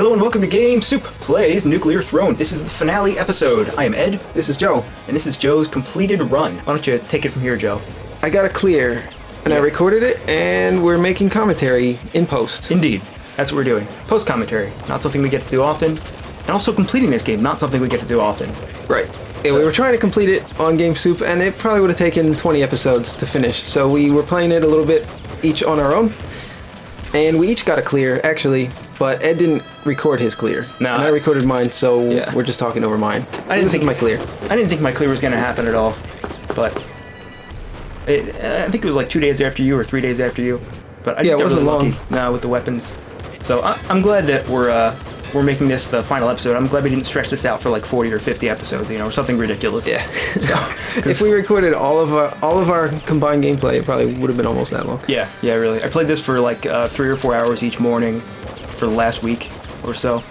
Hello and welcome to Game Soup Plays Nuclear Throne. This is the finale episode. I am Ed. This is Joe. And this is Joe's completed run. Why don't you take it from here, Joe? I got a clear, and I recorded it, and we're making commentary in post. Indeed. That's what we're doing. Post commentary. Not something we get to do often. And also completing this game. Not something we get to do often. Right. Yeah, we were trying to complete it on Game Soup, and it probably would have taken 20 episodes to finish. So we were playing it a little bit each on our own. And we each got a clear, actually, but Ed didn't record his clear. No. And I recorded mine, so we're just talking over mine. So I didn't think my clear. I didn't think my clear was going to happen at all. But I think it was like 2 days after you or 3 days after you. But I just got really lucky with the weapons. So I'm glad that we're making this the final episode. I'm glad we didn't stretch this out for like 40 or 50 episodes, or something ridiculous. Yeah. So if we recorded all of our combined gameplay, it probably would have been almost that long. Yeah, really. I played this for like 3 or 4 hours each morning for the last week or so.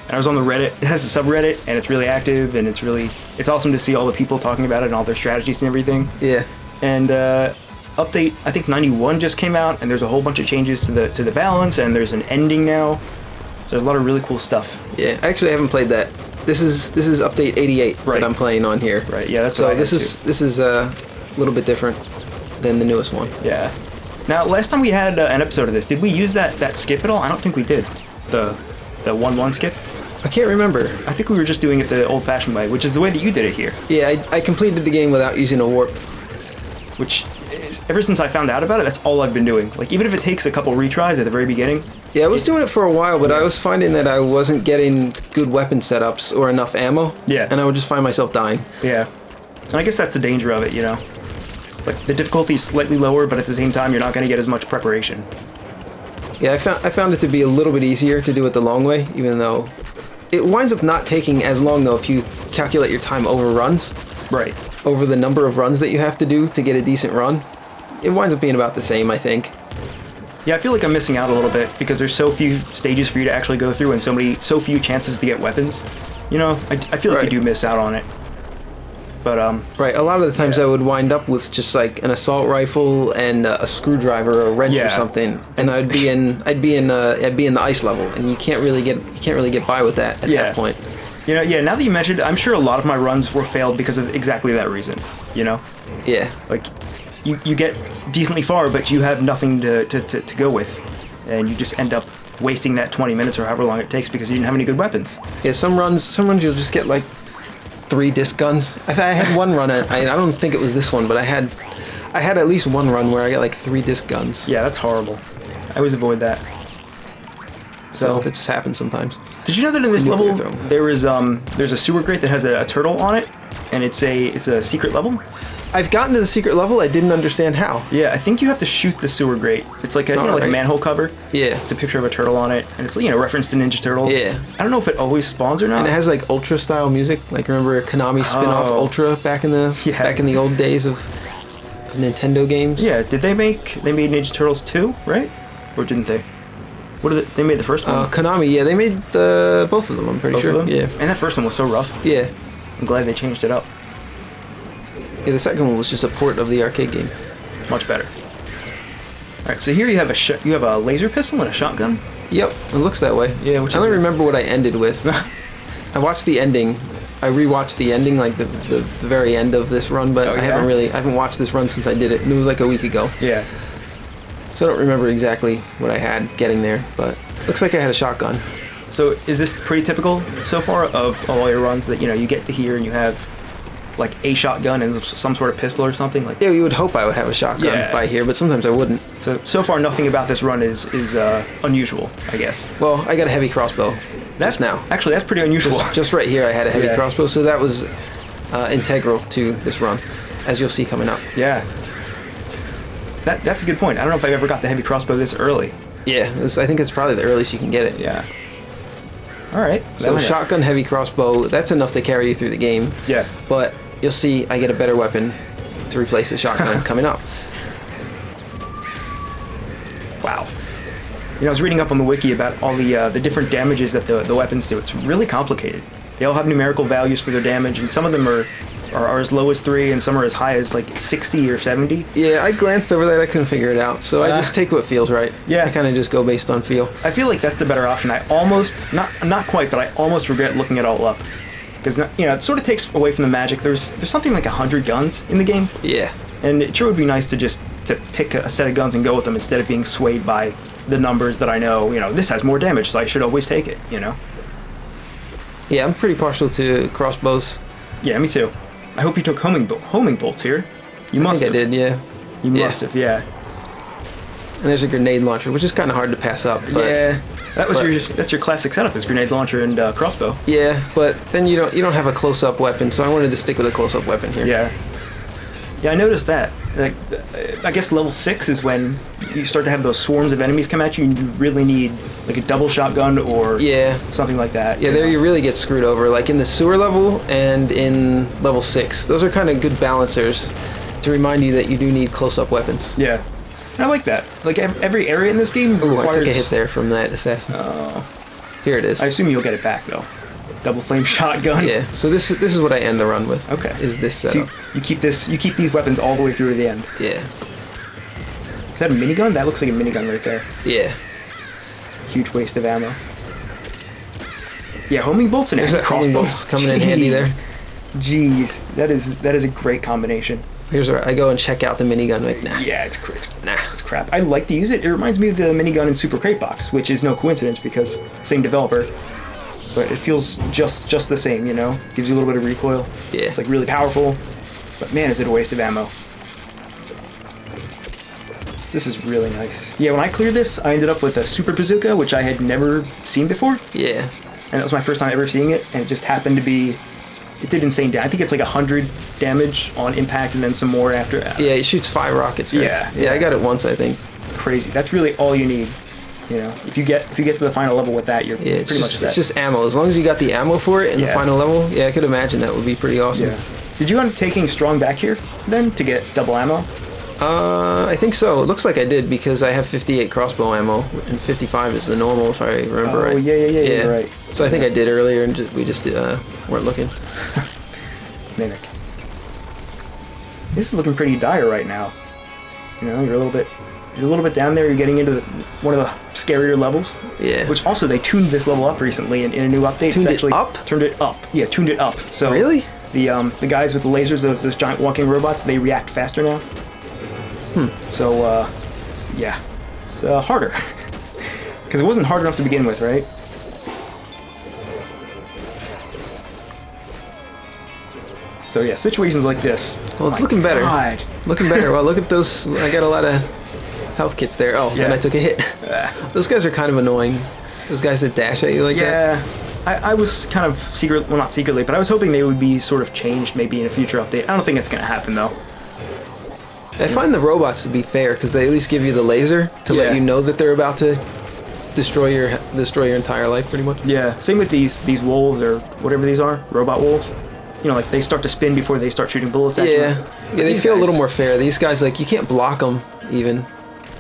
And I was on the Reddit. It has a subreddit, and it's really active, and it's awesome to see all the people talking about it and all their strategies and everything. Yeah. And update, I think 91 just came out, and there's a whole bunch of changes to the balance, and there's an ending now. So there's a lot of really cool stuff. Yeah, actually I haven't played that. This is update 88 that I'm playing on here. Right. Yeah, that's so this is a little bit different than the newest one. Yeah. Now, last time we had an episode of this, did we use that skip at all? I don't think we did. The 1-1 skip. I can't remember. I think we were just doing it the old-fashioned way, which is the way that you did it here. Yeah, I completed the game without using a warp. Which, ever since I found out about it, that's all I've been doing. Like, even if it takes a couple retries at the very beginning. Yeah, I was doing it for a while, but I was finding that I wasn't getting good weapon setups or enough ammo. Yeah. And I would just find myself dying. Yeah. And I guess that's the danger of it, Like, the difficulty is slightly lower, but at the same time, you're not going to get as much preparation. Yeah, I found it to be a little bit easier to do it the long way, even though it winds up not taking as long, though, if you calculate your time over runs. Right. Over the number of runs that you have to do to get a decent run. It winds up being about the same, I think. Yeah, I feel like I'm missing out a little bit because there's so few stages for you to actually go through and so few chances to get weapons. I feel like you do miss out on it. But right, a lot of the times I would wind up with just like an assault rifle and a screwdriver or a wrench or something, and I'd be in the ice level, and you can't really get by with that at that point. Now that you mentioned, I'm sure a lot of my runs were failed because of exactly that reason. Yeah. Like, you get decently far, but you have nothing to go with, and you just end up wasting that 20 minutes or however long it takes because you didn't have any good weapons. Yeah, some runs you'll just get like 3 disc guns. I had one run. I don't think it was this one, but I had at least one run where I got like 3 disc guns. Yeah, that's horrible. I always avoid that. So that just happens sometimes. Did you know that in this level there's a sewer grate that has a turtle on it, and it's a secret level? I've gotten to the secret level. I didn't understand how. Yeah, I think you have to shoot the sewer grate. It's like a manhole cover. Yeah. It's a picture of a turtle on it, and it's referenced to Ninja Turtles. Yeah. I don't know if it always spawns or not. And it has like Ultra style music. Like, remember Konami spin-off Ultra back in the old days of Nintendo games? Yeah. They made Ninja Turtles 2, right? Or didn't they? They made the first one? Konami, yeah, they made both of them, I'm pretty sure. Both of them? Yeah. And that first one was so rough. Yeah. I'm glad they changed it up. Yeah, the second one was just a port of the arcade game. Much better. Alright, so here you have a laser pistol and a shotgun? Yep, it looks that way. Yeah, I don't remember what I ended with. I watched the ending. I rewatched the ending, like the very end of this run, but I haven't watched this run since I did it, and it was like a week ago. Yeah. So I don't remember exactly what I had getting there, but looks like I had a shotgun. So is this pretty typical so far of all your runs that you get to here and you have like a shotgun and some sort of pistol or something? Like, yeah, you would hope I would have a shotgun by here, but sometimes I wouldn't. So far nothing about this run is unusual, I guess. Well, I got a heavy crossbow just now. Actually, that's pretty unusual. Just right here I had a heavy crossbow, so that was integral to this run, as you'll see coming up. Yeah. That's a good point. I don't know if I ever got the heavy crossbow this early. Yeah, I think it's probably the earliest you can get it. Yeah. Alright. So shotgun, heavy crossbow, that's enough to carry you through the game. Yeah. But you'll see I get a better weapon to replace the shotgun coming up. Wow. I was reading up on the wiki about all the different damages that the weapons do. It's really complicated. They all have numerical values for their damage, and some of them are are as low as 3, and some are as high as like 60 or 70. Yeah, I glanced over that. I couldn't figure it out, so I just take what feels right. Yeah, I kind of just go based on feel. I feel like that's the better option. I almost, not quite, but I almost regret looking it all up, because it sort of takes away from the magic. There's something like 100 guns in the game. Yeah, and it sure would be nice to pick a set of guns and go with them instead of being swayed by the numbers that I know. This has more damage, so I should always take it. Yeah, I'm pretty partial to crossbows. Yeah, me too. I hope you took homing bolts here. You must have. I did, yeah. You must have, yeah. And there's a grenade launcher, which is kind of hard to pass up. But, yeah, that's your classic setup: is grenade launcher and crossbow. Yeah, but then you don't have a close-up weapon, so I wanted to stick with a close-up weapon here. Yeah. Yeah, I noticed that. Like, I guess level 6 is when you start to have those swarms of enemies come at you, and you really need like a double shotgun or something like that. Yeah, there you really get screwed over. Like in the sewer level and in level 6, those are kind of good balancers to remind you that you do need close-up weapons. Yeah, I like that. Like every area in this game requires... I took a hit there from that assassin. Oh, here it is. I assume you'll get it back though. Double flame shotgun. Yeah. So this is what I end the run with. Okay. Is this setup? So you keep these weapons all the way through to the end. Yeah. Is that a minigun? That looks like a minigun right there. Yeah. Huge waste of ammo. Yeah, homing bolts and crossbows coming in handy there. Jeez, that is a great combination. Here's where I go and check out the minigun. Like, nah. Yeah, it's crap. I like to use it. It reminds me of the minigun in Super Crate Box, which is no coincidence because same developer. But it feels just the same, Gives you a little bit of recoil. Yeah. It's like really powerful. But man, is it a waste of ammo. This is really nice. Yeah, when I cleared this, I ended up with a super bazooka, which I had never seen before. Yeah. And that was my first time ever seeing it, and it just happened to be... It did insane damage. I think it's like 100 damage on impact and then some more after. Yeah, it shoots 5 rockets, right? Yeah, I got it once, I think. It's crazy. That's really all you need. If you get to the final level with that, you're pretty much set. It's just ammo. As long as you got the ammo for it in the final level, I could imagine that would be pretty awesome. Yeah. Did you end up taking strong back here then to get double ammo? I think so. It looks like I did because I have 58 crossbow ammo and 55 is the normal if I remember right. Oh yeah, you're right. So I think I did earlier and we just weren't looking. Mimic. This is looking pretty dire right now. You're a little bit down there. You're getting into one of the scarier levels. Yeah. Which also they tuned this level up recently in a new update. Tuned it up? Turned it up. Yeah, tuned it up. So really? The guys with the lasers, those giant walking robots, they react faster now. So yeah, it's harder because it wasn't hard enough to begin with, right? So yeah, situations like this. Well, it's looking better. God. Looking better. Well, look at those. I got a lot of health kits there. Oh, and I took a hit. Those guys are kind of annoying. Those guys that dash at you like that. Yeah, I was kind of not secretly, but I was hoping they would be sort of changed maybe in a future update. I don't think it's going to happen though. I find the robots to be fair because they at least give you the laser to let you know that they're about to destroy your entire life, pretty much. Yeah. Same with these wolves or whatever these are, robot wolves. Like they start to spin before they start shooting bullets at you. Yeah, they feel a little more fair. These guys, like, you can't block them even.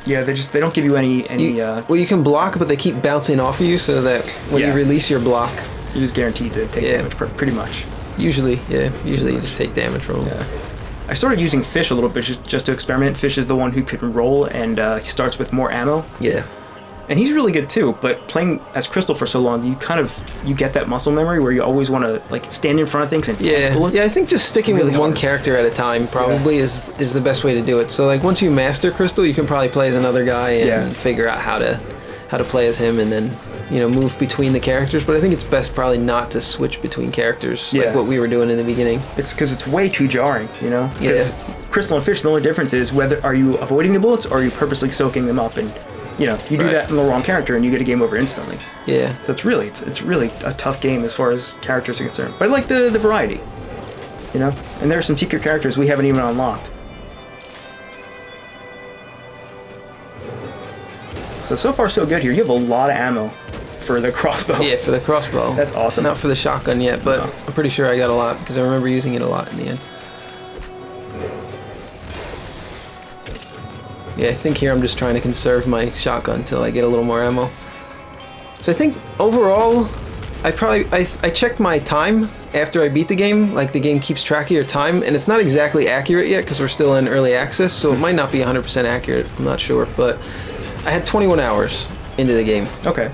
Yeah, they don't give you any. Well, you can block, but they keep bouncing off of you, so that when you release your block, you're just guaranteed to take damage, pretty much. Usually, you just take damage from them. Yeah. I started using Fish a little bit just to experiment. Fish is the one who can roll, and he starts with more ammo. Yeah. And he's really good too, but playing as Crystal for so long, you get that muscle memory where you always want to like stand in front of things and tank bullets. Yeah, I think just sticking with one character at a time probably is the best way to do it. So like once you master Crystal, you can probably play as another guy and figure out how to play as him and then move between the characters. But I think it's best probably not to switch between characters like what we were doing in the beginning. It's because it's way too jarring, Yeah. Crystal and Fish, the only difference is whether are you avoiding the bullets or are you purposely soaking them up and you do that in the wrong character and you get a game over instantly. Yeah. So it's really a tough game as far as characters are concerned. But I like the variety. And there are some secret characters we haven't even unlocked. So far so good here. You have a lot of ammo for the crossbow. Yeah, for the crossbow. That's awesome. Not for the shotgun yet, but I'm pretty sure I got a lot because I remember using it a lot in the end. Yeah, I think here I'm just trying to conserve my shotgun until I get a little more ammo. So I think overall, I checked my time after I beat the game, like the game keeps track of your time, and it's not exactly accurate yet because we're still in early access, so it might not be 100% accurate. I'm not sure, but I had 21 hours into the game. Okay.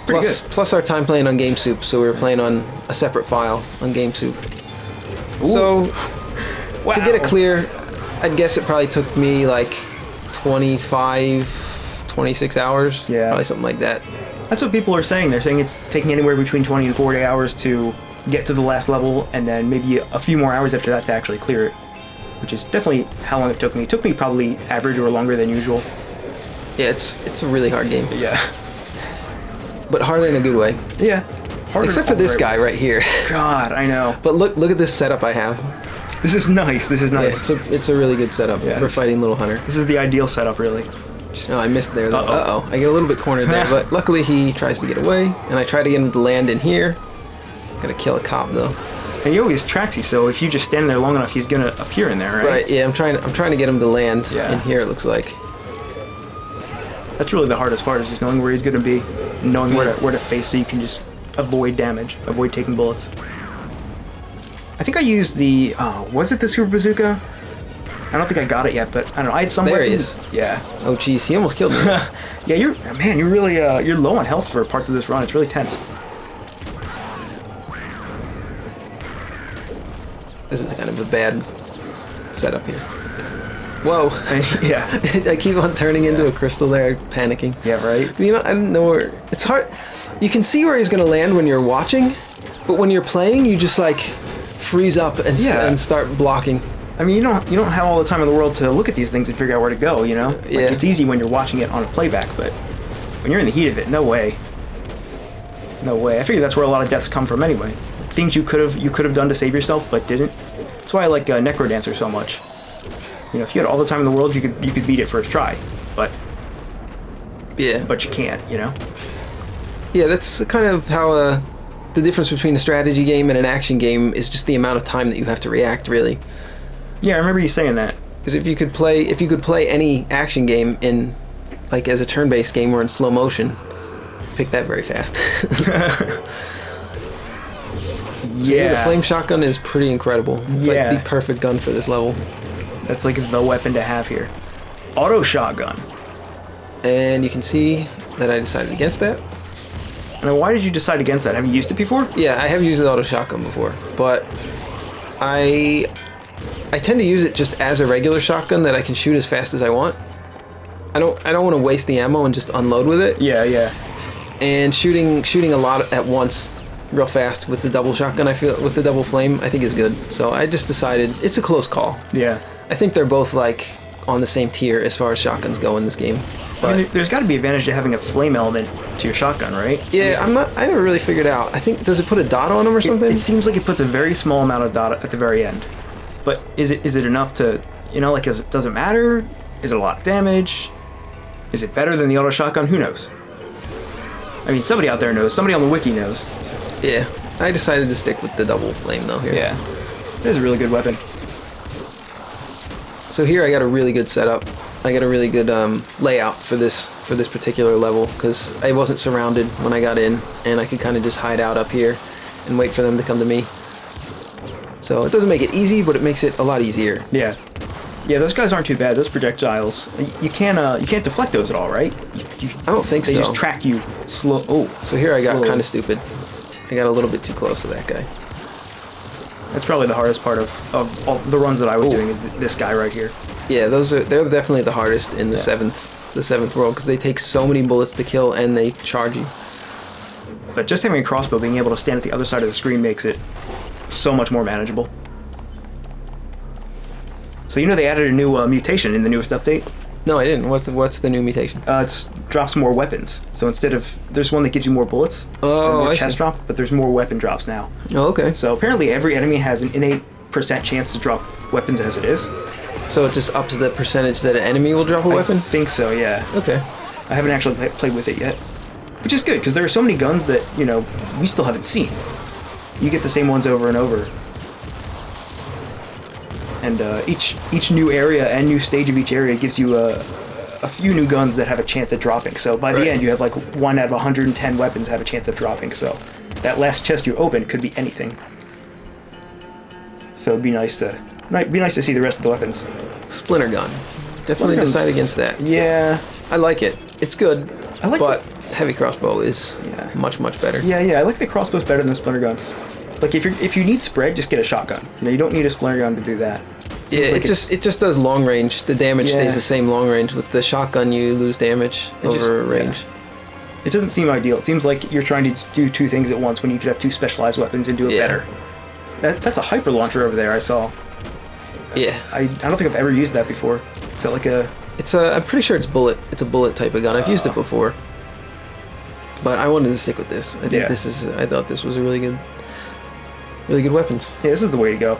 Pretty good. Plus our time playing on GameSoup, so we were playing on a separate file on GameSoup. Ooh. So Wow. to get it clear, I'd guess it probably took me like 25, 26 hours. Yeah. Probably something like that. That's what people are saying. They're saying it's taking anywhere between 20 and 40 hours to get to the last level, and then maybe a few more hours after that to actually clear it, which is definitely how long it took me. It took me probably average or longer than usual. Yeah, it's a really hard game. Yeah. But harder in a good way. Yeah. Harder Except for this guy right here. God, I know. But look at this setup I have. This is nice. This is nice. Yeah, it's a really good setup for fighting Little Hunter. This is the ideal setup, really. Oh, I missed there though. Uh-oh. I get a little bit cornered there, but luckily he tries to get away, and I try to get him to land in here. Gotta kill a cop though. And he always tracks you, so if you just stand there long enough, he's gonna appear in there, right? Right, yeah, I'm trying to get him to land in here, it looks like. That's really the hardest part, is just knowing where he's gonna be, knowing where to face so you can just avoid damage, avoid taking bullets. I think I used the, was it the Super Bazooka? I don't think I got it yet, but I don't know. I had some There weapons. he is. Yeah. Oh jeez, he almost killed me. Yeah, you're really, you're low on health for parts of this run. It's really tense. This is kind of a bad setup here. Whoa. Yeah. I keep on turning into a crystal there, panicking. Yeah, right? You know, I don't know where... It's hard... You can see where he's going to land when you're watching, but when you're playing, you just, like, freeze up and start blocking. I mean, you don't have all the time in the world to look at these things and figure out where to go, you know? Like, Yeah. it's easy when you're watching it on a playback, but when you're in the heat of it, no way. No way. I figure that's where a lot of deaths come from anyway. Things you could have done to save yourself, but didn't. That's why I like Necrodancer so much. You know, if you had all the time in the world, you could beat it first try, but Yeah. you can't, you know? Yeah, that's kind of how the difference between a strategy game and an action game is just the amount of time that you have to react, really. Yeah, I remember you saying that. Because if you could play any action game in, like, as a turn-based game or in slow motion, pick that very fast. So yeah, the flame shotgun is pretty incredible. It's like the perfect gun for this level. That's like the weapon to have here. Auto shotgun. And you can see that I decided against that. And why did you decide against that? Have you used it before? Yeah, I have used the auto shotgun before, but I tend to use it just as a regular shotgun that I can shoot as fast as I want. I don't want to waste the ammo and just unload with it. Yeah, yeah. And shooting a lot at once real fast with the double shotgun, I feel, with the double flame, I think is good. So I just decided it's a close call. Yeah. I think they're both like on the same tier as far as shotguns go in this game. But I mean, there's got to be advantage to having a flame element to your shotgun, right? yeah, I never really figured out. I think, does it put a dot on them or something? It seems like it puts a very small amount of dot at the very end. But is it enough to, you know, like, does it matter? Is it a lot of damage? Is it better than the auto shotgun? Who knows? I mean, somebody out there knows. Somebody on the wiki knows. Yeah, I decided to stick with the double flame though here. Yeah, it is a really good weapon. So here I got a really good setup. I got a really good layout for this particular level because I wasn't surrounded when I got in, and I could kind of just hide out up here and wait for them to come to me. So it doesn't make it easy, but it makes it a lot easier. Yeah, yeah. Those guys aren't too bad. Those projectiles, you can't deflect those at all, right? I don't think so. They just track you slow. Oh, so here I got kind of stupid. I got a little bit too close to that guy. That's probably the hardest part of all the runs that I was doing, is this guy right here. Yeah, they're definitely the hardest in the seventh world because they take so many bullets to kill and they charge you. But just having a crossbow, being able to stand at the other side of the screen makes it so much more manageable. So you know they added a new mutation in the newest update? No, I didn't. What's the new mutation? It drops more weapons. So instead of, there's one that gives you more bullets, oh, more chest drop, but there's more weapon drops now. Oh, okay. So apparently every enemy has an innate % chance to drop weapons as it is. So it just ups the percentage that an enemy will drop a weapon? I think so, yeah. Okay. I haven't actually played with it yet, which is good because there are so many guns that, you know, we still haven't seen. You get the same ones over and over. And each new area and new stage of each area gives you a few new guns that have a chance at dropping. So by the end, you have like 1 out of 110 weapons have a chance of dropping. So that last chest you open could be anything. So it'd be nice to see the rest of the weapons. Splinter gun. Definitely decide against that. Yeah. I like it. It's good. I like but heavy crossbow is much better. Yeah, I like the crossbows better than the splinter gun. Like if you need spread, just get a shotgun. You don't need a splinter gun to do that. It just does long range. The damage stays the same long range. With the shotgun, you lose damage over range. It doesn't seem ideal. It seems like you're trying to do two things at once when you could have two specialized weapons and do it better. That's a hyper launcher over there. I saw. Yeah. I don't think I've ever used that before. Is that like a? I'm pretty sure it's bullet. It's a bullet type of gun. I've used it before, but I wanted to stick with this. I think I thought this was a really good weapons. Yeah, this is the way to go.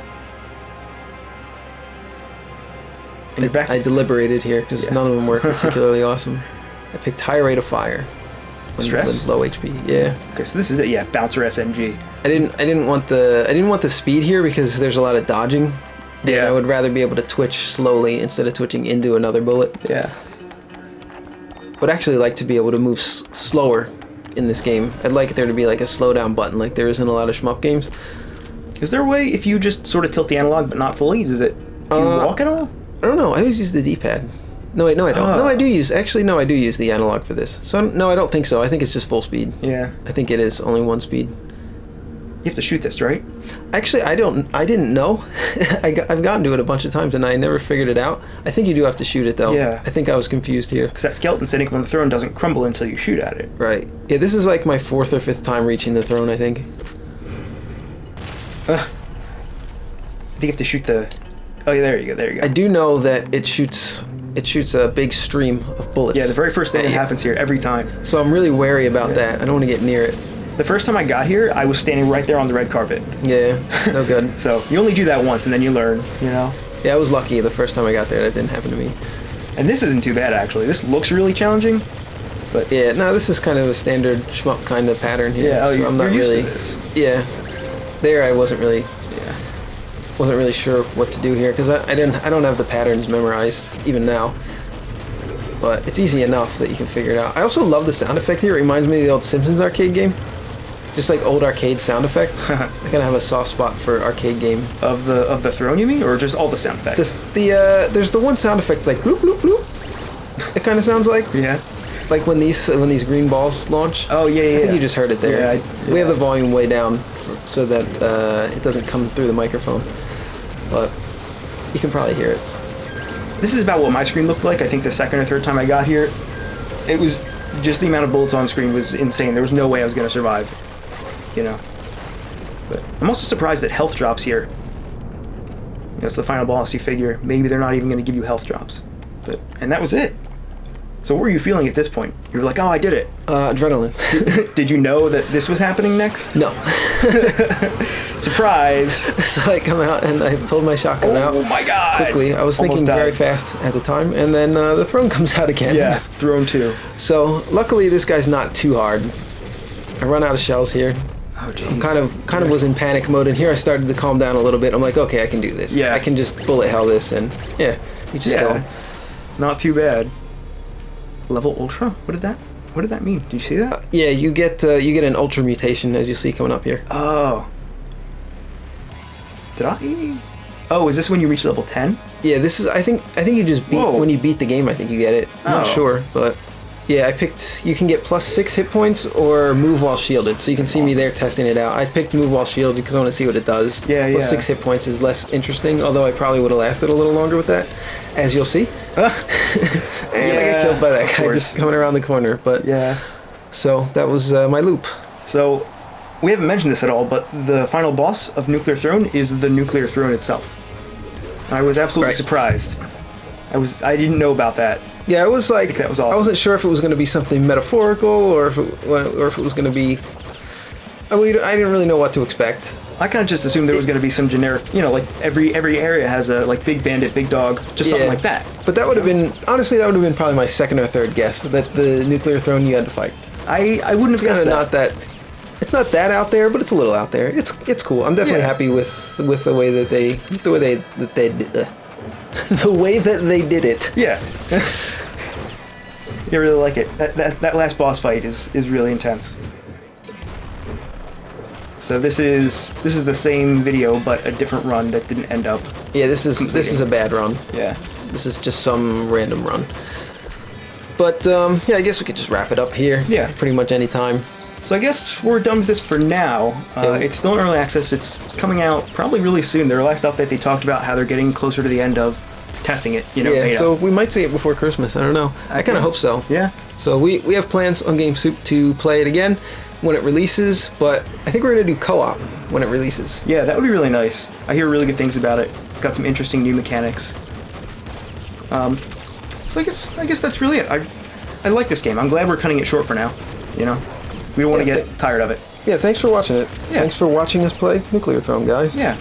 I deliberated here because none of them were particularly awesome. I picked high rate of fire. Stress? Low HP. Yeah. Okay, so this is it. Yeah, bouncer SMG. I didn't want the speed here because there's a lot of dodging. Yeah. And I would rather be able to twitch slowly instead of twitching into another bullet. Yeah. Would actually like to be able to move slower in this game. I'd like there to be like a slowdown button like there is in a lot of shmup games. Is there a way if you just sort of tilt the analog but not fully? Do you walk at all? I don't know. I always use the D-pad. No, wait, no, I don't. No, I do use the analog for this. So no, I don't think so. I think it's just full speed. Yeah. I think it is only one speed. You have to shoot this, right? Actually, I didn't know. I've gotten to it a bunch of times and I never figured it out. I think you do have to shoot it though. Yeah. I think I was confused here. Because that skeleton sitting on the throne doesn't crumble until you shoot at it. Right. Yeah, this is like my 4th or 5th time reaching the throne, I think. I think you have to shoot the... Oh, yeah, there you go. I do know that it shoots a big stream of bullets. Yeah, the very first thing that happens here every time. So I'm really wary about that. I don't want to get near it. The first time I got here, I was standing right there on the red carpet. Yeah, it's no good. So you only do that once and then you learn, you know? Yeah, I was lucky the first time I got there. That didn't happen to me. And this isn't too bad, actually. This looks really challenging, but... Yeah, no, this is kind of a standard shmup kind of pattern here. Yeah, so I'm not you're really... used to this. Yeah. There I wasn't really sure what to do here because I don't have the patterns memorized even now. But it's easy enough that you can figure it out. I also love the sound effect here. It reminds me of the old Simpsons arcade game. Just like old arcade sound effects. I kind of have a soft spot for arcade game. Of the throne, you mean, or just all the sound effects? There's the one sound effect like bloop bloop bloop. It kind of sounds like. Yeah. Like when these green balls launch. Oh yeah. I think you just heard it there. Yeah, We have the volume way down so that it doesn't come through the microphone, but you can probably hear it. This is about what my screen looked like. I think the second or third time I got here, it was just the amount of bullets on screen was insane. There was no way I was going to survive. You know. But I'm also surprised that health drops here. You know, it's the final boss. You figure maybe they're not even going to give you health drops. And that was it. So what were you feeling at this point? You were like, oh, I did it. Adrenaline. Did you know that this was happening next? No. Surprise. So I come out and I pulled my shotgun out. Oh my god. Quickly. I was thinking very fast at the time. And then the throne comes out again. Yeah, throne 2. So luckily this guy's not too hard. I run out of shells here. Oh, geez. I kind of was in panic mode, and here I started to calm down a little bit. I'm like, okay, I can do this. Yeah. I can just bullet hell this, and you just go. Not too bad. Level Ultra? What did that mean? Did you see that? Yeah, you get an Ultra mutation, as you see coming up here. Oh. Did I? Oh, is this when you reach level 10? Yeah, this is. I think you just beat when you beat the game. I think you get it. I'm not sure, but. Yeah, I picked, you can get +6 hit points or move while shielded. So you can see me there testing it out. I picked move while shielded because I want to see what it does. Yeah, +6 hit points is less interesting, although I probably would have lasted a little longer with that, as you'll see. And I got killed by that guy just coming around the corner. But yeah. So that was my loop. So we haven't mentioned this at all, but the final boss of Nuclear Throne is the Nuclear Throne itself. I was absolutely surprised. I didn't know about that. Yeah, it was like, that was awesome. I wasn't sure if it was going to be something metaphorical or if it was going to be... I didn't really know what to expect. I kind of just assumed there was going to be some generic, you know, like every area has a like big bandit, big dog, just something like that. But that would have been, honestly, that would have been probably my second or third guess, that the Nuclear Throne you had to fight. I wouldn't have guessed that. Not that. It's not that out there, but it's a little out there. It's cool. I'm definitely happy with the way that the way that they did it. Yeah. You really like it. That last boss fight is really intense. So this is the same video, but a different run that didn't end up. Yeah, this is a bad run. Yeah. This is just some random run. But yeah, I guess we could just wrap it up here. Yeah. Pretty much any time. So I guess we're done with this for now. It's still in early access. It's coming out probably really soon. Their last update, they talked about how they're getting closer to the end of testing it. You know, yeah. beta. So we might see it before Christmas. I don't know. I kind of hope so. Yeah. So we have plans on GameSoup to play it again when it releases, but I think we're gonna do co-op when it releases. Yeah, that would be really nice. I hear really good things about it. It's got some interesting new mechanics. So I guess that's really it. I like this game. I'm glad we're cutting it short for now. You know, we don't want to get tired of it. Yeah, thanks for watching it. Yeah. Thanks for watching us play Nuclear Throne, guys. Yeah.